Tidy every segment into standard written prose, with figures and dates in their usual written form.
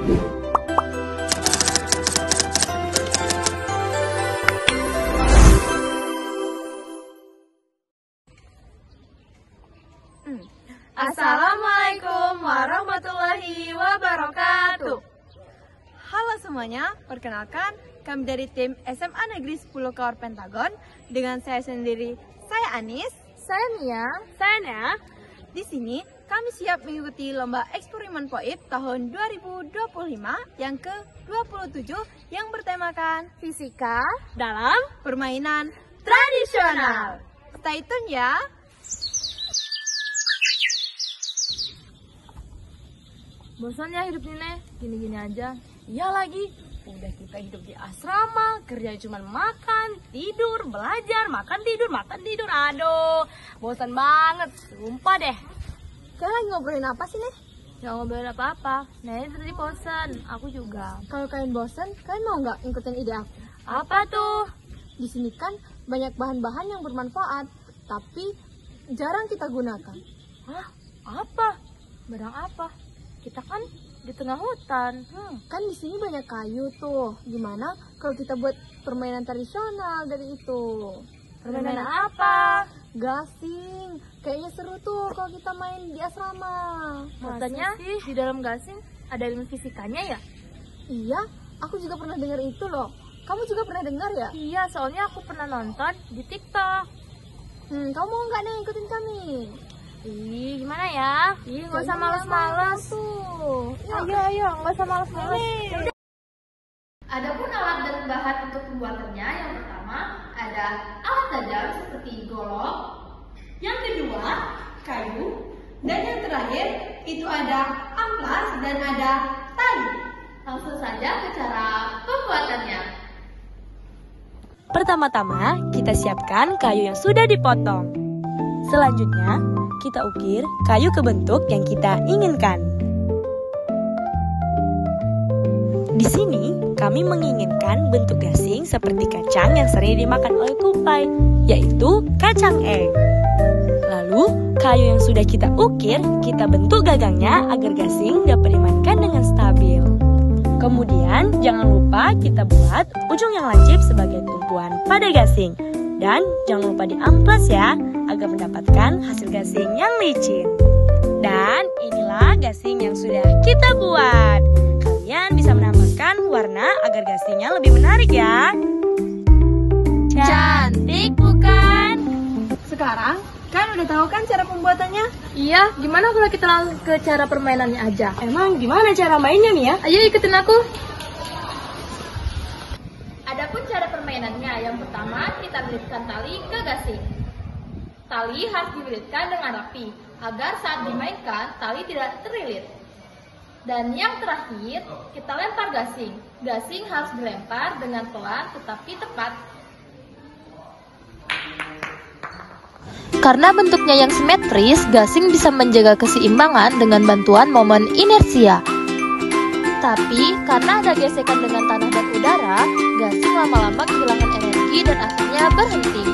Assalamualaikum warahmatullahi wabarakatuh. Halo semuanya, perkenalkan kami dari tim SMA Negeri 10 Kaur Pentagon. Dengan saya sendiri, saya Anis. Saya Nia. Saya Nea. Di sini kami siap mengikuti lomba eksperimen POIP tahun 2025 yang ke-27 yang bertemakan Fisika Dalam permainan tradisional. Stay tune ya. Bosan ya hidup ini, gini-gini aja. Iya lagi, udah kita hidup di asrama, kerja cuma makan, tidur, belajar, makan, tidur. Aduh, bosan banget, sumpah deh. Kalian lagi ngobrolin apa sih, Nih? Gak ngobrolin apa-apa, nah ini tadi bosan, aku juga. Kalau kalian bosan, kalian mau nggak ngikutin ide aku? Apa tuh? Di sini kan banyak bahan-bahan yang bermanfaat, tapi jarang kita gunakan. Hah? Apa? Barang apa? Kita kan di tengah hutan. Kan di sini banyak kayu tuh. Gimana kalau kita buat permainan tradisional dari itu? Permainan apa? Gasing. Kayaknya seru tuh kalau kita main di asrama. Katanya di dalam gasing ada ilmu fisikanya ya? Iya, aku juga pernah dengar itu loh. Kamu juga pernah dengar ya? Iya, soalnya aku pernah nonton di TikTok. Kamu mau nggak nih ikutin kami? Ih, gimana ya? Ih, nggak usah males-males. Tuh. Ayo, nggak usah males-males. Adapun alat dan bahan untuk pembuatannya, yang pertama ada alat tajam seperti golok, yang kedua kayu, dan yang terakhir itu ada amplas dan ada tali. Langsung saja ke cara pembuatannya. Pertama-tama, kita siapkan kayu yang sudah dipotong. Selanjutnya, kita ukir kayu ke bentuk yang kita inginkan. Di sini, kami menginginkan bentuk gasing seperti kacang yang sering dimakan oleh tupai, yaitu kacang egg. Lalu, kayu yang sudah kita ukir, kita bentuk gagangnya agar gasing dapat dimainkan dengan stabil. Kemudian, jangan lupa kita buat ujung yang lancip sebagai tumpuan pada gasing. Dan jangan lupa diamplas ya, agar mendapatkan hasil gasing yang licin. Dan inilah gasing yang sudah kita buat. Kalian bisa menambahkan warna agar gasingnya lebih menarik ya. Cantik bukan? Sekarang, kan udah tahu kan cara pembuatannya? Iya, gimana kalau kita langsung ke cara permainannya aja? Emang gimana cara mainnya nih ya? Ayo ikutin aku. Adapun cara permainannya, yang pertama kita lilitkan tali ke gasing. Tali harus dililitkan dengan rapi agar saat dimainkan tali tidak terlilit. Dan yang terakhir, kita lempar gasing. Gasing harus dilempar dengan pelan tetapi tepat. Karena bentuknya yang simetris, gasing bisa menjaga keseimbangan dengan bantuan momen inersia. Tapi, karena ada gesekan dengan tanah dan udara, gasing lama-lama kehilangan energi dan akhirnya berhenti.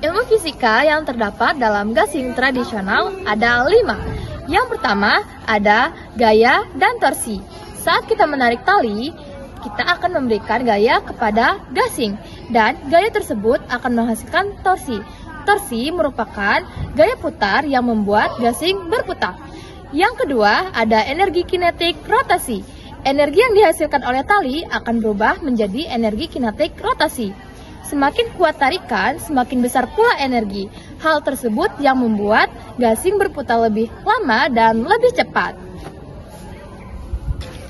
Ilmu fisika yang terdapat dalam gasing tradisional ada 5. Yang pertama ada gaya dan torsi. Saat kita menarik tali, kita akan memberikan gaya kepada gasing dan gaya tersebut akan menghasilkan torsi. Torsi merupakan gaya putar yang membuat gasing berputar. Yang kedua ada energi kinetik rotasi. Energi yang dihasilkan oleh tali akan berubah menjadi energi kinetik rotasi. Semakin kuat tarikan, semakin besar pula energi. Hal tersebut yang membuat gasing berputar lebih lama dan lebih cepat.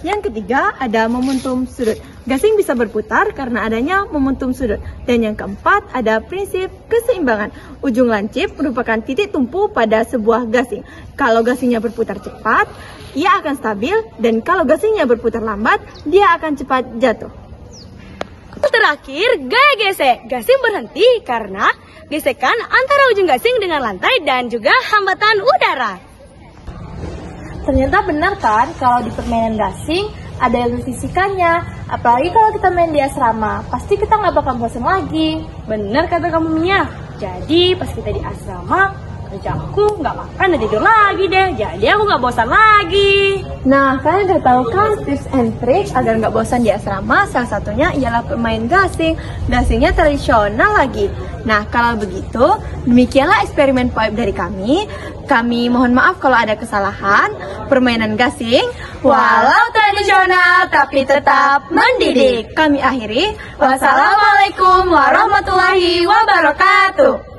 Yang ketiga ada momentum sudut. Gasing bisa berputar karena adanya momentum sudut. Dan yang keempat ada prinsip keseimbangan. Ujung lancip merupakan titik tumpu pada sebuah gasing. Kalau gasingnya berputar cepat, ia akan stabil, dan kalau gasingnya berputar lambat, dia akan cepat jatuh. Terakhir, gaya gesek. Gasing berhenti karena gesekan antara ujung gasing dengan lantai dan juga hambatan udara. Ternyata benar kan kalau di permainan gasing ada ilmu fisikanya. Apalagi kalau kita main di asrama, pasti kita nggak bakal bosan lagi. Benar kata kamu Mia. Jadi pas kita di asrama, kerja aku nggak makan dan tidur lagi deh. Jadi aku nggak bosan lagi. Nah, kalian udah tahu kan tips and tricks agar nggak bosan di asrama? Salah satunya ialah bermain gasing. Gasingnya tradisional lagi. Nah, kalau begitu, demikianlah eksperimen POEP dari kami. Kami mohon maaf kalau ada kesalahan. Permainan gasing, walau tradisional tapi tetap mendidik. Kami akhiri. Wassalamualaikum warahmatullahi wabarakatuh.